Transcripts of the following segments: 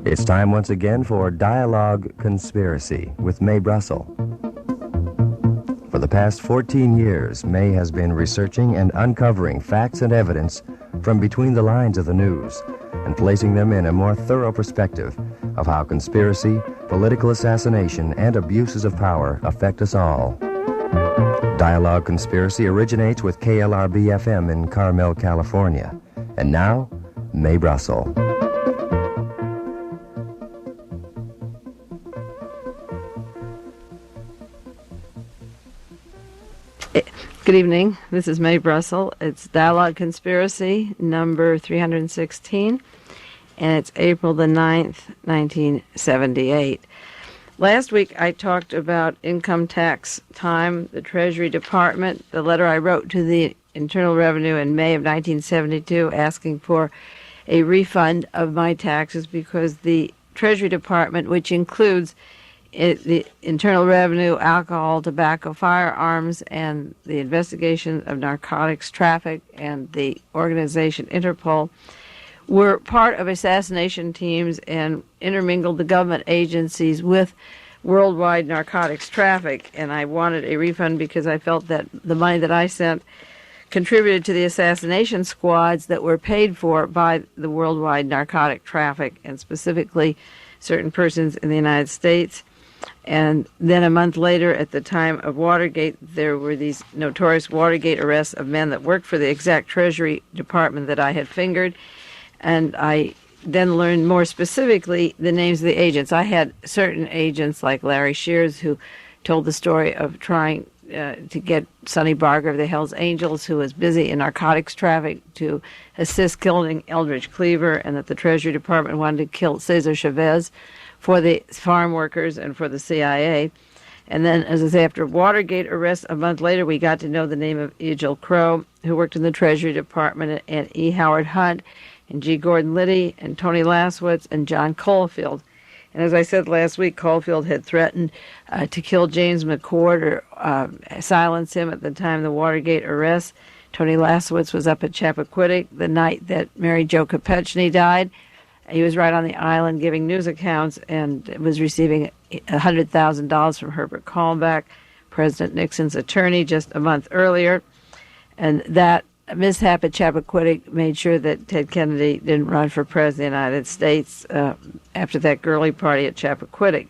It's time once again for Dialogue Conspiracy with Mae Brussell. For the past 14 years, Mae has been researching and uncovering facts and evidence from between the lines of the news and placing them in a more thorough perspective of how conspiracy, political assassination, and abuses of power affect us all. Dialogue Conspiracy originates with KLRB-FM in Carmel, California. And now, Mae Brussell. Good evening. This is Mae Brussell. It's Dialogue Conspiracy, number 316, and it's April the 9th, 1978. Last week I talked about income tax time, the Treasury Department, the letter I wrote to the Internal Revenue in May of 1972 asking for a refund of my taxes because the Treasury Department, which includes the Internal Revenue, alcohol, tobacco, firearms, and the investigation of narcotics traffic, and the organization INTERPOL, were part of assassination teams and intermingled the government agencies with worldwide narcotics traffic. And I wanted a refund because I felt that the money that I sent contributed to the assassination squads that were paid for by the worldwide narcotic traffic, and specifically certain persons in the United States. And then a month later, at the time of Watergate, there were these notorious Watergate arrests of men that worked for the exact Treasury Department that I had fingered. And I then learned more specifically the names of the agents. I had certain agents like Larry Shears, who told the story of trying to get Sonny Barger of the Hells Angels, who was busy in narcotics traffic, to assist killing Eldridge Cleaver, and that the Treasury Department wanted to kill Cesar Chavez for the farm workers and for the CIA. And then, as I say, after Watergate arrest, a month later, we got to know the name of Egil Crow, who worked in the Treasury Department, and E. Howard Hunt, and G. Gordon Liddy, and Tony Laswitz, and John Caulfield. And as I said last week, Caulfield had threatened to kill James McCord or silence him at the time of the Watergate arrest. Tony Laswitz was up at Chappaquiddick the night that Mary Jo Kopechne died. He was right on the island giving news accounts and was receiving $100,000 from Herbert Kalmbach, President Nixon's attorney, just a month earlier. And that mishap at Chappaquiddick made sure that Ted Kennedy didn't run for president of the United States after that girly party at Chappaquiddick.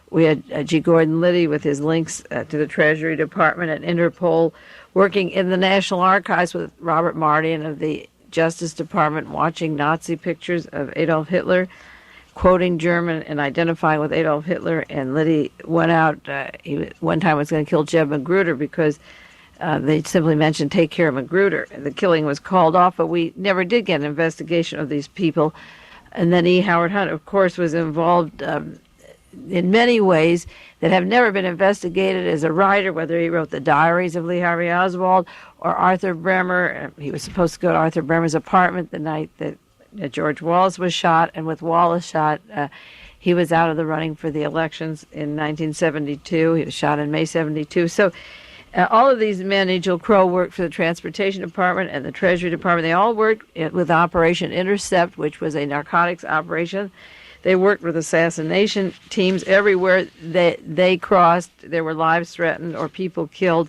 We had G. Gordon Liddy with his links to the Treasury Department and Interpol, working in the National Archives with Robert Mardian of the Justice Department, watching Nazi pictures of Adolf Hitler, quoting German and identifying with Adolf Hitler. And Liddy went out, he one time was going to kill Jeb Magruder because they simply mentioned take care of Magruder. And the killing was called off, but we never did get an investigation of these people. And then E. Howard Hunt, of course, was involved in many ways that have never been investigated as a writer, whether he wrote the diaries of Lee Harvey Oswald or Arthur Bremer. He was supposed to go to Arthur Bremer's apartment the night that George Wallace was shot, and with Wallace shot, he was out of the running for the elections in 1972. He was shot in May 72. So all of these men, Egil Crow worked for the Transportation Department and the Treasury Department. They all worked with Operation Intercept, which was a narcotics operation. They worked with assassination teams everywhere they crossed. There were lives threatened or people killed.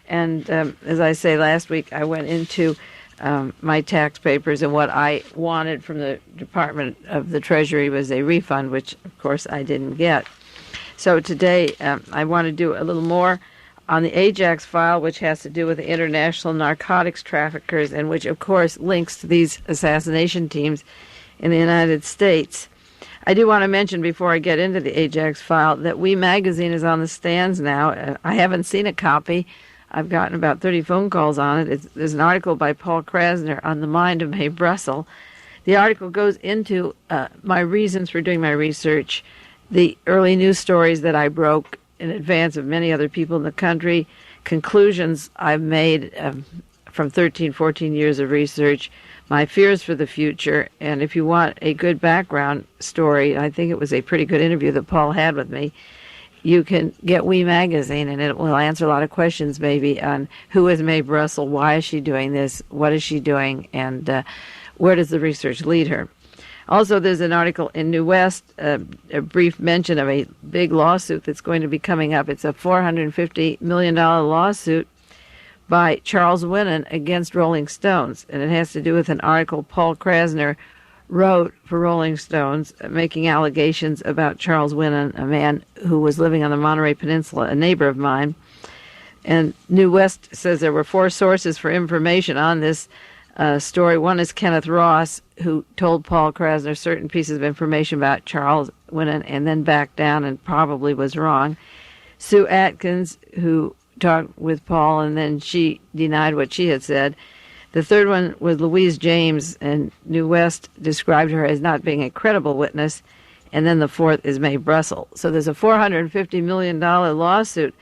And as I say, last week I went into my tax papers, and what I wanted from the Department of the Treasury was a refund, which, of course, I didn't get. So today I want to do a little more on the Ajax file, which has to do with the international narcotics traffickers, and which, of course, links to these assassination teams in the United States. I do want to mention before I get into the Ajax file that We Magazine is on the stands now. I haven't seen a copy. I've gotten about 30 phone calls on it. There's an article by Paul Krasner on the mind of Mae Brussell. The article goes into my reasons for doing my research, the early news stories that I broke in advance of many other people in the country, conclusions I've made from 13, 14 years of research, my fears for the future, and if you want a good background story, I think it was a pretty good interview that Paul had with me. you can get We Magazine, and it will answer a lot of questions maybe on who is Mae Brussell, why is she doing this, what is she doing, and where does the research lead her. Also, there's an article in New West, a brief mention of a big lawsuit that's going to be coming up. It's a $450 million lawsuit by Charles Winnan against Rolling Stones, and it has to do with an article Paul Krasner wrote for Rolling Stones, making allegations about Charles Winnan, a man who was living on the Monterey Peninsula, a neighbor of mine. And New West says there were 4 sources for information on this story. One is Kenneth Ross, who told Paul Krasner certain pieces of information about Charles Winnan and then backed down and probably was wrong. Sue Atkins, who talked with Paul and then she denied what she had said. The third one was Louise James, and New West described her as not being a credible witness. And then the fourth is Mae Brussell. So there's a $450 million lawsuit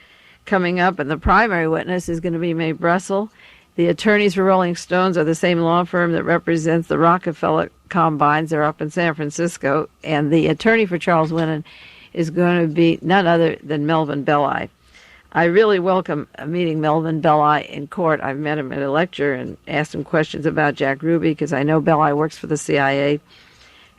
coming up, and the primary witness is going to be Mae Brussell. The attorneys for Rolling Stones are the same law firm that represents the Rockefeller Combines. They're up in San Francisco. And the attorney for Charles Winnan is going to be none other than Melvin Belli. I really welcome meeting Melvin Belli in court. I've met him at a lecture and asked him questions about Jack Ruby because I know Belli works for the CIA,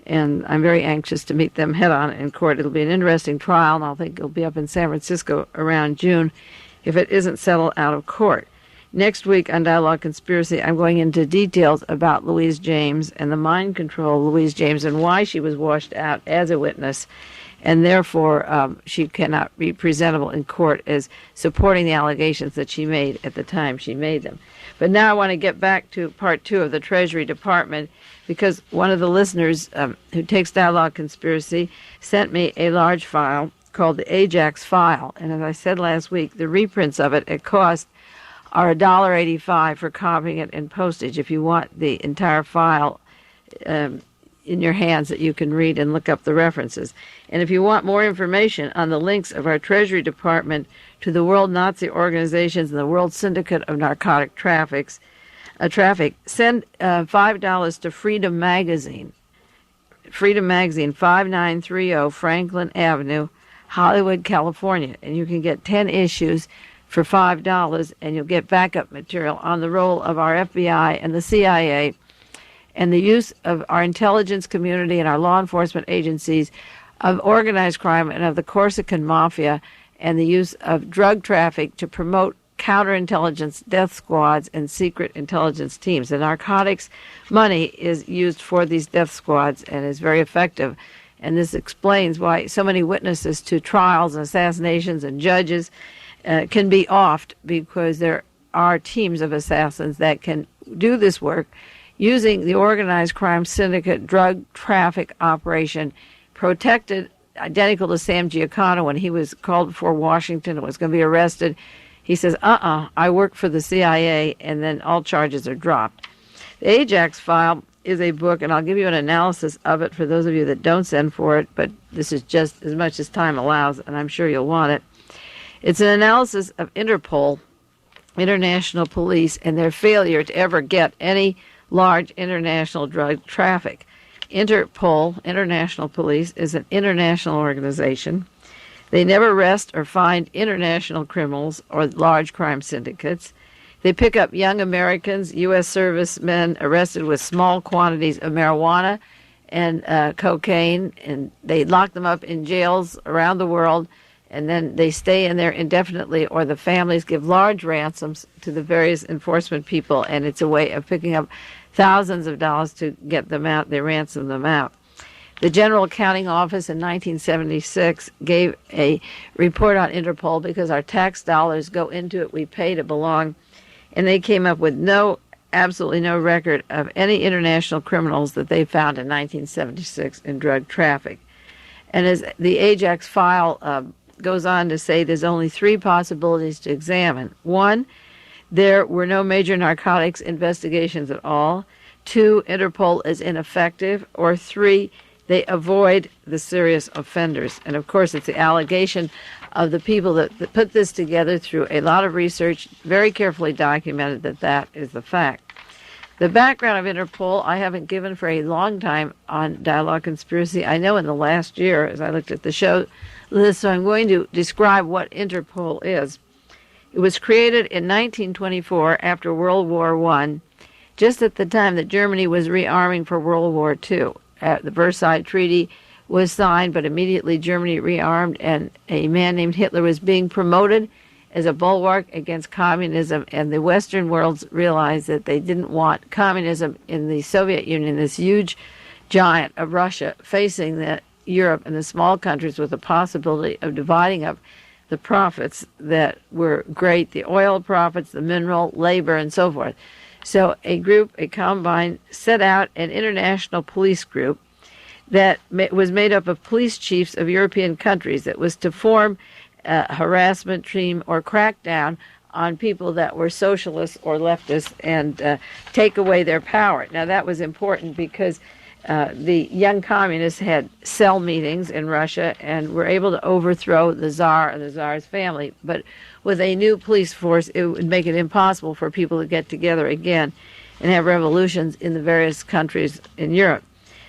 and I'm very anxious to meet them head-on in court. It'll be an interesting trial, and I think it'll be up in San Francisco around June if it isn't settled out of court. Next week on Dialogue Conspiracy, I'm going into details about Louise James and the mind control of Louise James and why she was washed out as a witness, and therefore she cannot be presentable in court as supporting the allegations that she made at the time she made them. But now I want to get back to part 2 of the Treasury Department, because one of the listeners who takes Dialogue Conspiracy sent me a large file called the Ajax file. And as I said last week, the reprints of it at cost are $1.85 for copying it and postage. If you want the entire file in your hands that you can read and look up the references. And if you want more information on the links of our Treasury Department to the World Nazi Organizations and the World Syndicate of Narcotic Traffic, send $5 to Freedom Magazine. Freedom Magazine, 5930 Franklin Avenue, Hollywood, California. And you can get 10 issues for $5, and you'll get backup material on the role of our FBI and the CIA and the use of our intelligence community and our law enforcement agencies of organized crime and of the Corsican Mafia, and the use of drug traffic to promote counterintelligence death squads and secret intelligence teams. The narcotics money is used for these death squads and is very effective. And this explains why so many witnesses to trials and assassinations and judges can be offed, because there are teams of assassins that can do this work using the organized crime syndicate drug traffic operation, protected, identical to Sam Giancana when he was called before Washington and was going to be arrested. He says, I work for the CIA, and then all charges are dropped. The Ajax file is a book, and I'll give you an analysis of it for those of you that don't send for it, but this is just as much as time allows, and I'm sure you'll want it. It's an analysis of INTERPOL, International Police, and their failure to ever get any large international drug traffic. INTERPOL, International Police, is an international organization. They never arrest or find international criminals or large crime syndicates. They pick up young Americans, U.S. servicemen arrested with small quantities of marijuana and cocaine, and they lock them up in jails around the world, and then they stay in there indefinitely, or the families give large ransoms to the various enforcement people, and it's a way of picking up thousands of dollars to get them out. They ransom them out. The General Accounting Office in 1976 gave a report on Interpol because our tax dollars go into it. We pay to belong. And they came up with absolutely no record of any international criminals that they found in 1976 in drug traffic. And as the Ajax file goes on to say, there's only 3 possibilities to examine. 1, there were no major narcotics investigations at all. 2, Interpol is ineffective. Or 3, they avoid the serious offenders. And of course, it's the allegation of the people that put this together through a lot of research, very carefully documented, that is the fact. The background of Interpol I haven't given for a long time on Dialogue Conspiracy. I know in the last year, as I looked at the show list, so I'm going to describe what Interpol is. It was created in 1924 after World War I, just at the time that Germany was rearming for World War II. The Versailles Treaty was signed, but immediately Germany rearmed, and a man named Hitler was being promoted as a bulwark against communism, and the Western worlds realized that they didn't want communism in the Soviet Union, this huge giant of Russia, facing Europe and the small countries with the possibility of dividing up the profits that were great, the oil profits, the mineral, labor, and so forth. So a combine, set out an international police group that was made up of police chiefs of European countries that was to form a harassment team or crack down on people that were socialists or leftists and take away their power. Now that was important because the young communists had cell meetings in Russia and were able to overthrow the Tsar and the Tsar's family. But with a new police force, it would make it impossible for people to get together again and have revolutions in the various countries in Europe.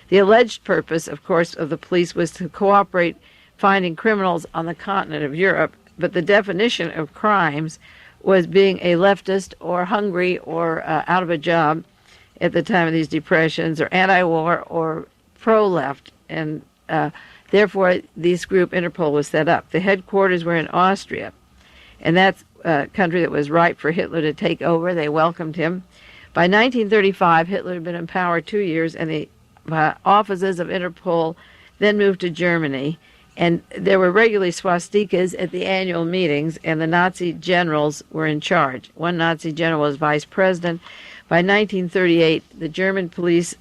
The alleged purpose, of course, of the police was to cooperate finding criminals on the continent of Europe, but the definition of crimes was being a leftist or hungry or out of a job at the time of these depressions, or anti-war or pro-left, and therefore this group Interpol was set up. The headquarters were in Austria, and that's a country that was ripe for Hitler to take over. They welcomed him. By 1935, Hitler had been in power 2 years, and the offices of Interpol then moved to Germany, and there were regularly swastikas at the annual meetings, and the Nazi generals were in charge. One Nazi general was vice president. By 1938, the German police,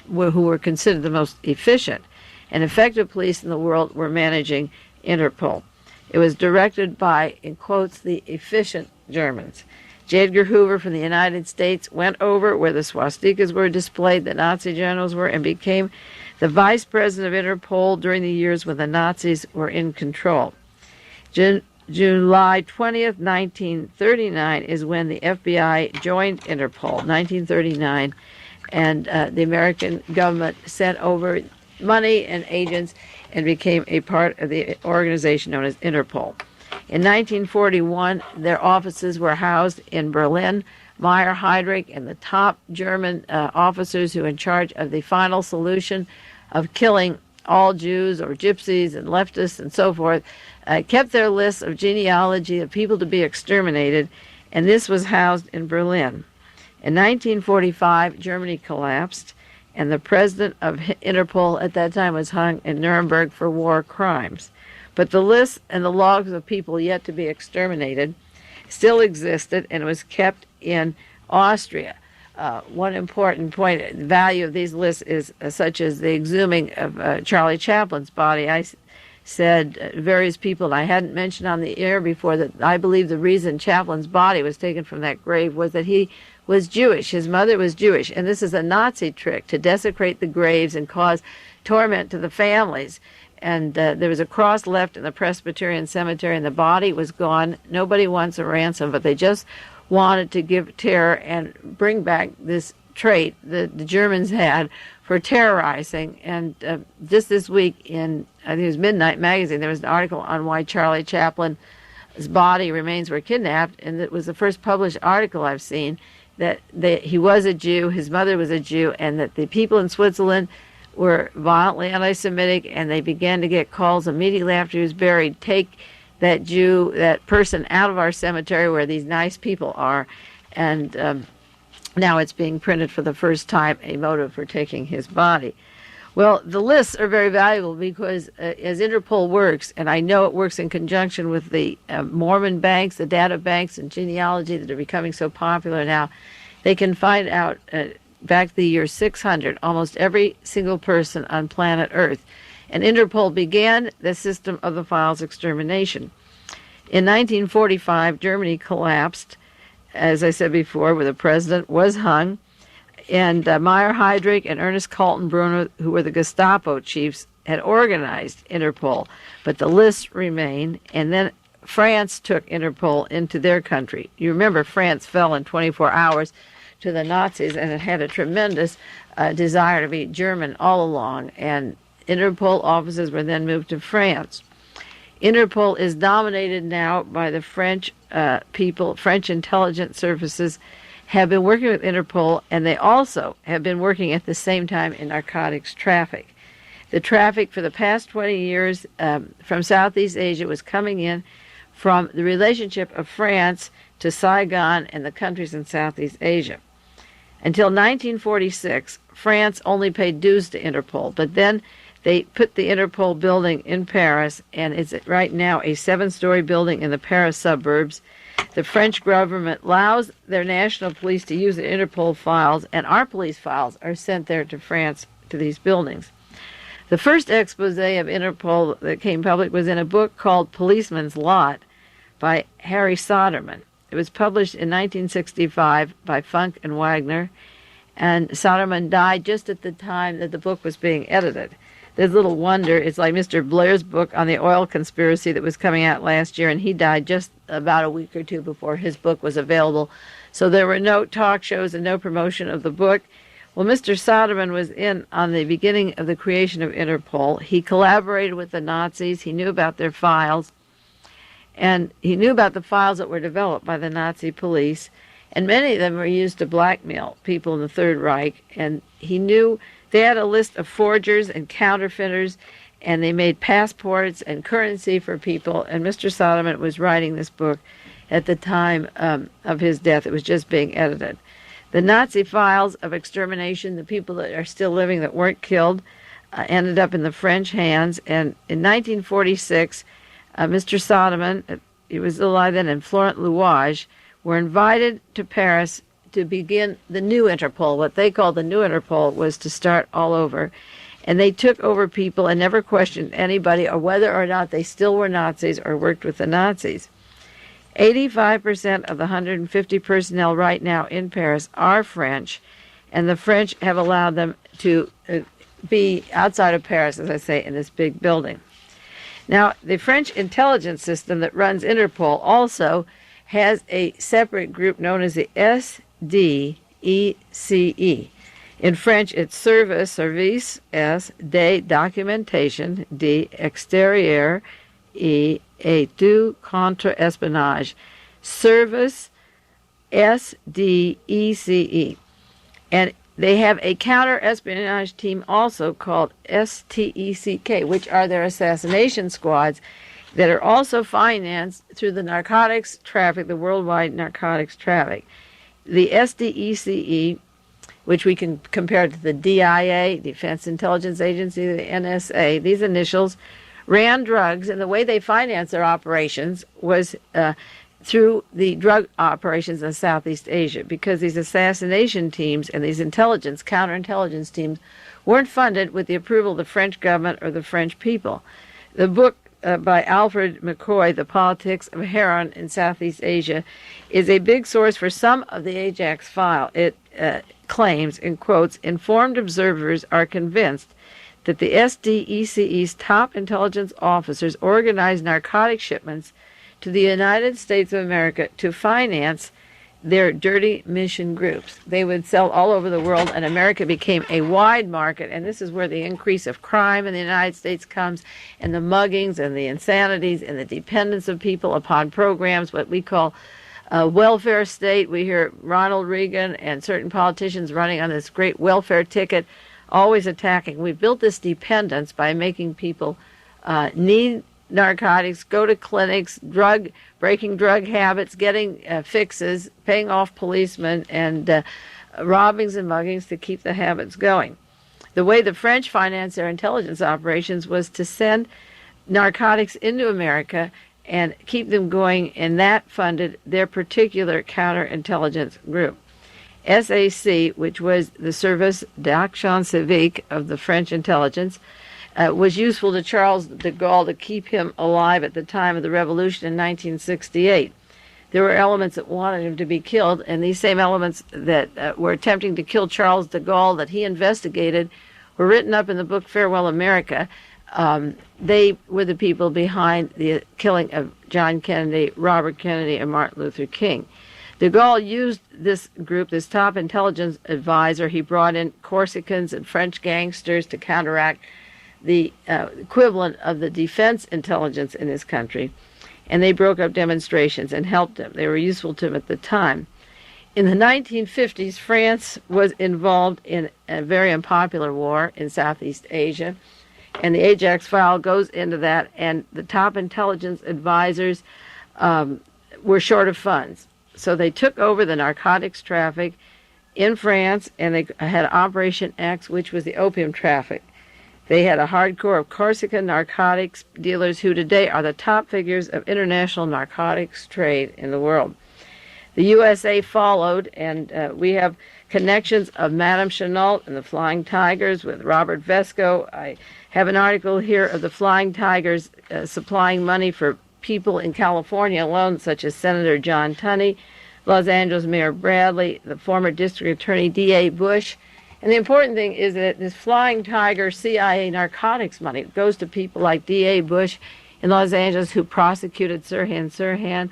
who were considered the most efficient and effective police in the world, were managing Interpol. It was directed by, in quotes, the efficient Germans. J. Edgar Hoover from the United States went over where the swastikas were displayed, the Nazi generals were, and became the vice president of Interpol during the years when the Nazis were in control. July 20th, 1939 is when the FBI joined Interpol, 1939, and the American government sent over money and agents and became a part of the organization known as Interpol. In 1941, their offices were housed in Berlin. Meyer Heydrich and the top German officers who were in charge of the final solution of killing all Jews or gypsies and leftists and so forth, kept their lists of genealogy of people to be exterminated, and this was housed in Berlin. In 1945, Germany collapsed, and the president of Interpol at that time was hung in Nuremberg for war crimes. But the lists and the logs of people yet to be exterminated still existed, and it was kept in Austria. One important point, the value of these lists is such as the exhuming of Charlie Chaplin's body. I said various people, and I hadn't mentioned on the air before, that I believe the reason Chaplin's body was taken from that grave was that he was Jewish. His mother was Jewish, and this is a Nazi trick to desecrate the graves and cause torment to the families. And there was a cross left in the Presbyterian cemetery, and the body was gone. Nobody wants a ransom, but they just wanted to give terror and bring back this trait that the Germans had for terrorizing. And just this week in, I think it was Midnight Magazine, there was an article on why Charlie Chaplin's body remains were kidnapped, and it was the first published article I've seen that he was a Jew, his mother was a Jew, and that the people in Switzerland were violently anti-Semitic, and they began to get calls immediately after he was buried, take that Jew, that person out of our cemetery where these nice people are. And now it's being printed for the first time, a motive for taking his body. Well, the lists are very valuable because as Interpol works, and I know it works in conjunction with the Mormon banks, the data banks and genealogy that are becoming so popular now, they can find out back to the year 600, almost every single person on planet Earth. And Interpol began the system of the files extermination. In 1945, Germany collapsed, as I said before, where the president was hung, and Meyer Heydrich and Ernest Kaltenbrunner, who were the Gestapo chiefs, had organized Interpol, but the lists remain, and then France took Interpol into their country. You remember France fell in 24 hours to the Nazis, and it had a tremendous desire to be German all along. And Interpol offices were then moved to France. Interpol is dominated now by the French people. French intelligence services have been working with Interpol, and they also have been working at the same time in narcotics traffic. The traffic for the past 20 years from Southeast Asia was coming in from the relationship of France to Saigon and the countries in Southeast Asia. Until 1946, France only paid dues to Interpol, but then they put the Interpol building in Paris, and it's right now a 7-story building in the Paris suburbs. The French government allows their national police to use the Interpol files, and our police files are sent there to France, to these buildings. The first expose of Interpol that came public was in a book called Policeman's Lot by Harry Soderman. It was published in 1965 by Funk and Wagner, and Soderman died just at the time that the book was being edited. There's little wonder. It's like Mr. Blair's book on the oil conspiracy that was coming out last year, and he died just about a week or two before his book was available. So there were no talk shows and no promotion of the book. Well, Mr. Soderman was in on the beginning of the creation of Interpol. He collaborated with the Nazis. He knew about their files, and he knew about the files that were developed by the Nazi police, and many of them were used to blackmail people in the Third Reich. And he knew they had a list of forgers and counterfeiters, and they made passports and currency for people. And Mr. Soderman was writing this book at the time of his death. It was just being edited. The Nazi files of extermination, the people that are still living that weren't killed, ended up in the French hands. And in 1946, Mr. Soderman, he was alive then, and Florent Louage were invited to Paris to begin the new Interpol. What they called the new Interpol was to start all over. And they took over people and never questioned anybody or whether or not they still were Nazis or worked with the Nazis. 85% of the 150 personnel right now in Paris are French, and the French have allowed them to be outside of Paris, as I say, in this big building. Now, the French intelligence system that runs Interpol also has a separate group known as the SDECE. In French, it's Service, S, de Documentation, D, Extérieur, E, Études contre-espionnage. Service, SDECE. And they have a counter-espionage team also called STECK, which are their assassination squads that are also financed through the narcotics traffic, the worldwide narcotics traffic. The SDECE, which we can compare to the DIA, Defense Intelligence Agency, the NSA, these initials ran drugs, and the way they financed their operations was through the drug operations in Southeast Asia, because these assassination teams and these counterintelligence teams weren't funded with the approval of the French government or the French people. The book by Alfred McCoy, The Politics of Heroin in Southeast Asia, is a big source for some of the Ajax file. It claims, in quotes, informed observers are convinced that the SDECE's top intelligence officers organized narcotic shipments to the United States of America to finance their dirty mission groups. They would sell all over the world, and America became a wide market, and this is where the increase of crime in the United States comes, and the muggings and the insanities and the dependence of people upon programs, what we call a welfare state. We hear Ronald Reagan and certain politicians running on this great welfare ticket, always attacking. We built this dependence by making people need narcotics, go to clinics, breaking drug habits, getting fixes, paying off policemen, and robbings and muggings to keep the habits going. The way the French financed their intelligence operations was to send narcotics into America and keep them going, and that funded their particular counterintelligence group. SAC, which was the Service d'Action Civique of the French intelligence, was useful to Charles de Gaulle to keep him alive at the time of the revolution in 1968. There were elements that wanted him to be killed, and these same elements that were attempting to kill Charles de Gaulle that he investigated were written up in the book Farewell America. They were the people behind the killing of John Kennedy, Robert Kennedy, and Martin Luther King. De Gaulle used this group, this top intelligence advisor. He brought in Corsicans and French gangsters to counteract the equivalent of the defense intelligence in his country. And they broke up demonstrations and helped him. They were useful to him at the time. In the 1950s, France was involved in a very unpopular war in Southeast Asia. And the Ajax file goes into that. And the top intelligence advisors were short of funds. So they took over the narcotics traffic in France, and they had Operation X, which was the opium traffic. They had a hardcore of Corsican narcotics dealers who today are the top figures of international narcotics trade in the world. The USA followed, and we have connections of Madame Chenault and the Flying Tigers with Robert Vesco. I have an article here of the Flying Tigers supplying money for people in California alone, such as Senator John Tunney, Los Angeles Mayor Bradley, the former District Attorney D.A. Bush. And the important thing is that this Flying Tiger CIA narcotics money goes to people like D.A. Bush in Los Angeles, who prosecuted Sirhan,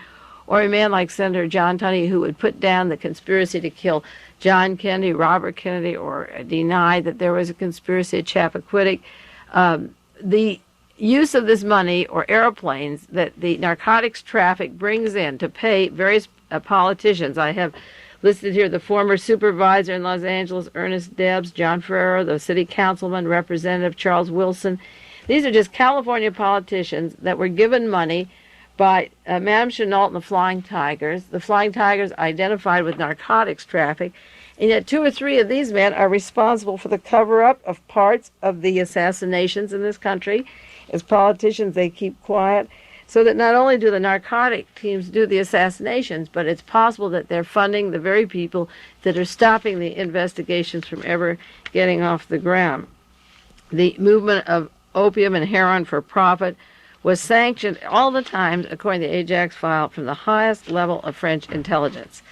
or a man like Senator John Tunney, who would put down the conspiracy to kill John Kennedy, Robert Kennedy, or deny that there was a conspiracy at Chappaquiddick. The use of this money, or airplanes, that the narcotics traffic brings in to pay various politicians. I have listed here the former supervisor in Los Angeles, Ernest Debs, John Ferrero, the city councilman, Representative Charles Wilson. These are just California politicians that were given money by Madame Chenault and the Flying Tigers. The Flying Tigers identified with narcotics traffic, and yet 2 or 3 of these men are responsible for the cover-up of parts of the assassinations in this country. As politicians, they keep quiet, so that not only do the narcotic teams do the assassinations, but it's possible that they're funding the very people that are stopping the investigations from ever getting off the ground. The movement of opium and heroin for profit was sanctioned all the time, according to the Ajax file, from the highest level of French intelligence.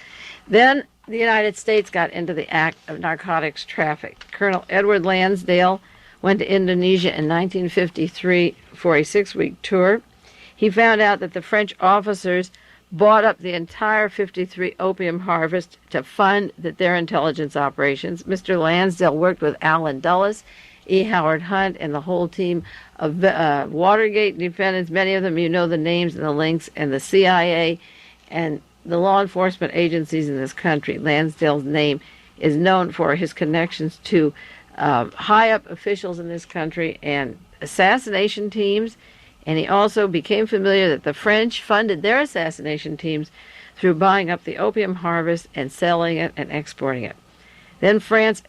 Then the United States got into the act of narcotics traffic. Colonel Edward Lansdale went to Indonesia in 1953 for a 6-week tour. He found out that the French officers bought up the entire 53 opium harvest to fund their intelligence operations. Mr. Lansdale worked with Allen Dulles, E. Howard Hunt, and the whole team of Watergate defendants. Many of them, you know the names and the links, and the CIA and the law enforcement agencies in this country. Lansdale's name is known for his connections to high-up officials in this country and assassination teams, and he also became familiar that the French funded their assassination teams through buying up the opium harvest and selling it and exporting it. Then France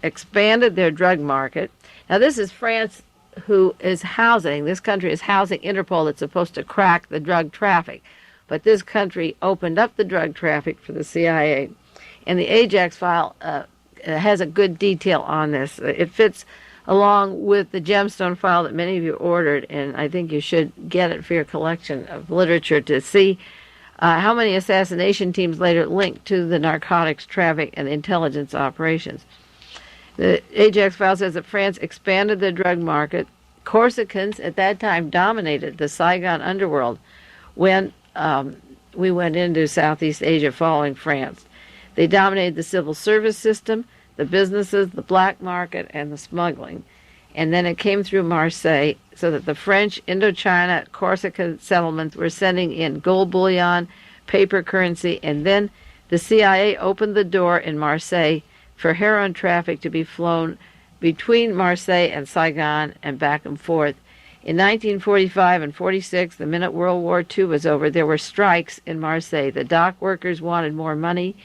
expanded their drug market. Now this is France who is housing, this country is housing Interpol that's supposed to crack the drug traffic, but this country opened up the drug traffic for the CIA. And the Ajax file has a good detail on this. It fits along with the gemstone file that many of you ordered, and I think you should get it for your collection of literature to see how many assassination teams later linked to the narcotics traffic and intelligence operations. The Ajax file says that France expanded the drug market. Corsicans at that time dominated the Saigon underworld when we went into Southeast Asia following France. They dominated the civil service system, the businesses, the black market, and the smuggling. And then it came through Marseille, so that the French Indochina Corsica settlements were sending in gold bullion, paper currency, and then the CIA opened the door in Marseille for heroin traffic to be flown between Marseille and Saigon and back and forth. In 1945 and 46, the minute World War II was over, there were strikes in Marseille. The dock workers wanted more money.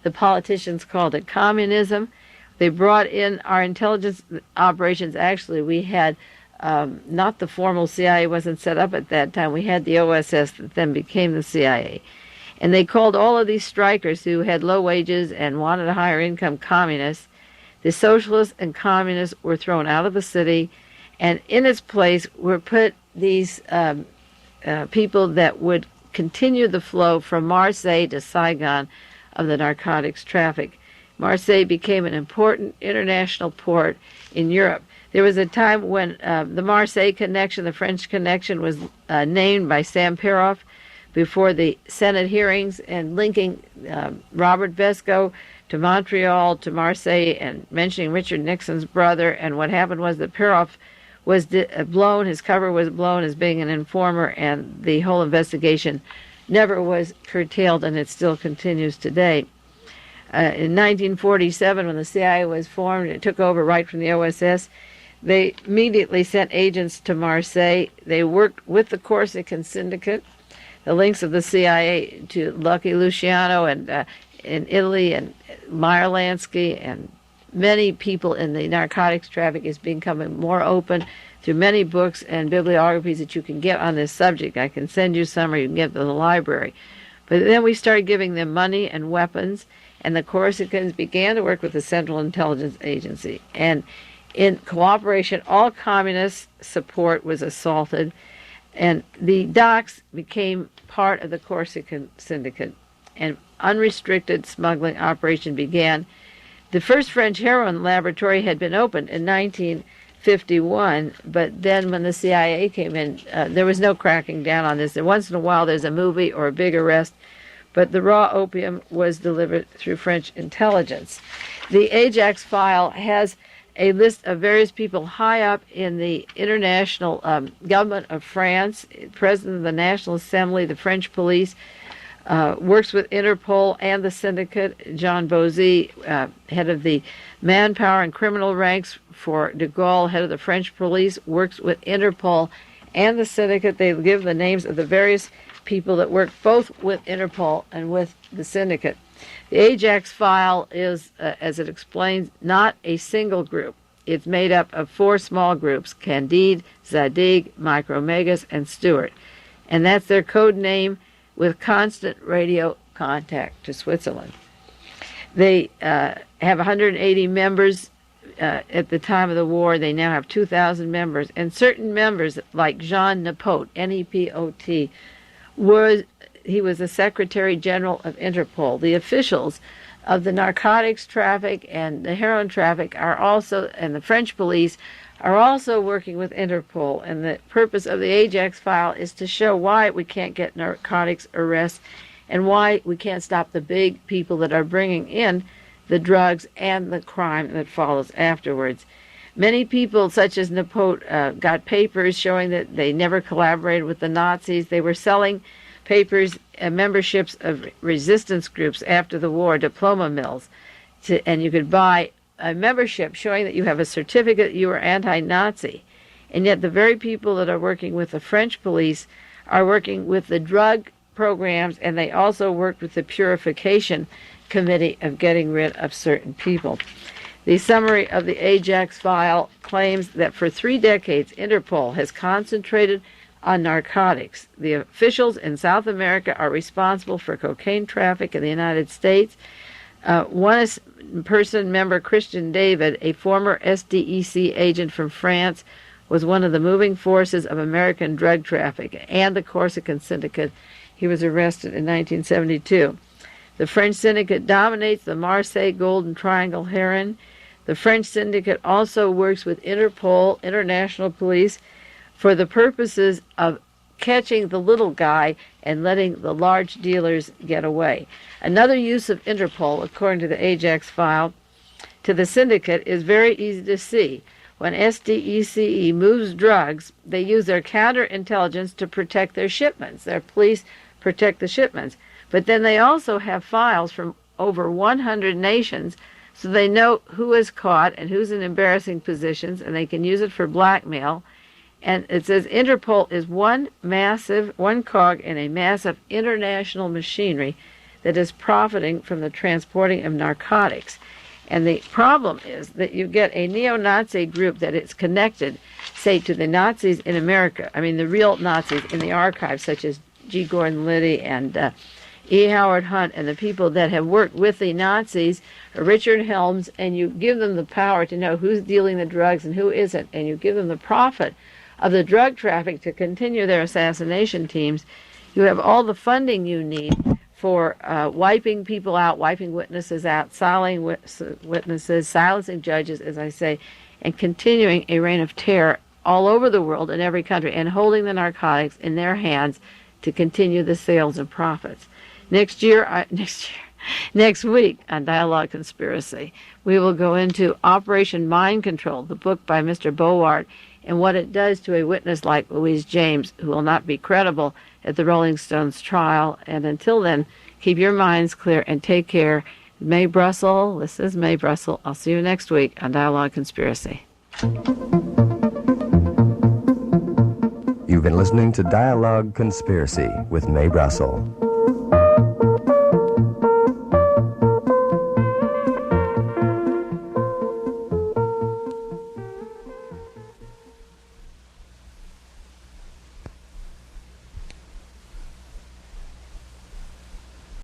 The politicians called it communism. They brought in our intelligence operations. Actually, we had not the formal CIA wasn't set up at that time. We had the OSS that then became the CIA. And they called all of these strikers who had low wages and wanted a higher income communists. The socialists and communists were thrown out of the city, and in its place were put these people that would continue the flow from Marseille to Saigon of the narcotics traffic. Marseille became an important international port in Europe. There was a time when the Marseille connection, the French connection, was named by Sam Peroff, before the Senate hearings and linking Robert Vesco to Montreal, to Marseille, and mentioning Richard Nixon's brother. And what happened was that Peroff was blown, his cover was blown as being an informer, and the whole investigation never was curtailed, and it still continues today. In 1947, when the CIA was formed, it took over right from the OSS. They immediately sent agents to Marseille. They worked with the Corsican syndicate. The links of the CIA to Lucky Luciano and in Italy, and Meyer Lansky, and many people in the narcotics traffic is becoming more open through many books and bibliographies that you can get on this subject. I can send you some, or you can get to the library. But then we started giving them money and weapons, and the Corsicans began to work with the Central Intelligence Agency. And in cooperation, all communist support was assaulted, and the docks became part of the Corsican syndicate, and unrestricted smuggling operation began. The first French heroin laboratory had been opened in 1951, but then when the CIA came in, there was no cracking down on this. And once in a while there's a movie or a big arrest, but the raw opium was delivered through French intelligence. The Ajax file has a list of various people high up in the international government of France, President of the National Assembly, the French police, works with Interpol and the syndicate. Jean Bosy, head of the manpower and criminal ranks for de Gaulle, head of the French police, works with Interpol and the syndicate. They give the names of the various people that work both with Interpol and with the syndicate. The Ajax file is, as it explains, not a single group. It's made up of 4 small groups: Candide, Zadig, Micromegas, and Stewart. And that's their code name, with constant radio contact to Switzerland. They have 180 members at the time of the war. They now have 2,000 members. And certain members, like Jean Nepot, N-E-P-O-T, he was the Secretary General of Interpol. The officials of the narcotics traffic and the heroin traffic are also, and the French police, are also working with Interpol. And the purpose of the Ajax file is to show why we can't get narcotics arrests and why we can't stop the big people that are bringing in the drugs and the crime that follows afterwards. Many people, such as Nepot, got papers showing that they never collaborated with the Nazis. They were selling papers, memberships of resistance groups after the war, diploma mills, and you could buy a membership showing that you have a certificate you are anti-Nazi. And yet the very people that are working with the French police are working with the drug programs, and they also work with the purification committee of getting rid of certain people. The summary of the Ajax file claims that for 3 decades, Interpol has concentrated on narcotics. The officials in South America are responsible for cocaine traffic in the United States. One person member, Christian David, a former SDEC agent from France, was one of the moving forces of American drug traffic and the Corsican syndicate. He was arrested in 1972. The French syndicate dominates the Marseille Golden Triangle heroin. The French syndicate also works with Interpol, international police, for the purposes of catching the little guy and letting the large dealers get away. Another use of Interpol, according to the Ajax file, to the syndicate is very easy to see. When SDECE moves drugs, they use their counterintelligence to protect their shipments. Their police protect the shipments. But then they also have files from over 100 nations, so they know who is caught and who's in embarrassing positions, and they can use it for blackmail. And it says Interpol is one cog in a massive international machinery that is profiting from the transporting of narcotics. And the problem is that you get a neo-Nazi group that is connected, say, to the Nazis in America. I mean, the real Nazis in the archives, such as G. Gordon Liddy and E. Howard Hunt, and the people that have worked with the Nazis, Richard Helms, and you give them the power to know who's dealing the drugs and who isn't, and you give them the profit of the drug traffic to continue their assassination teams. You have all the funding you need for wiping people out, wiping witnesses out, silencing witnesses, silencing judges, as I say, and continuing a reign of terror all over the world in every country, and holding the narcotics in their hands to continue the sales and profits. Next week on Dialogue Conspiracy, we will go into Operation Mind Control, the book by Mr. Bowart, and what it does to a witness like Louise James, who will not be credible at the Rolling Stones trial. And until then, keep your minds clear and take care. Mae Brussell, this is Mae Brussell. I'll see you next week on Dialogue Conspiracy. You've been listening to Dialogue Conspiracy with Mae Brussell.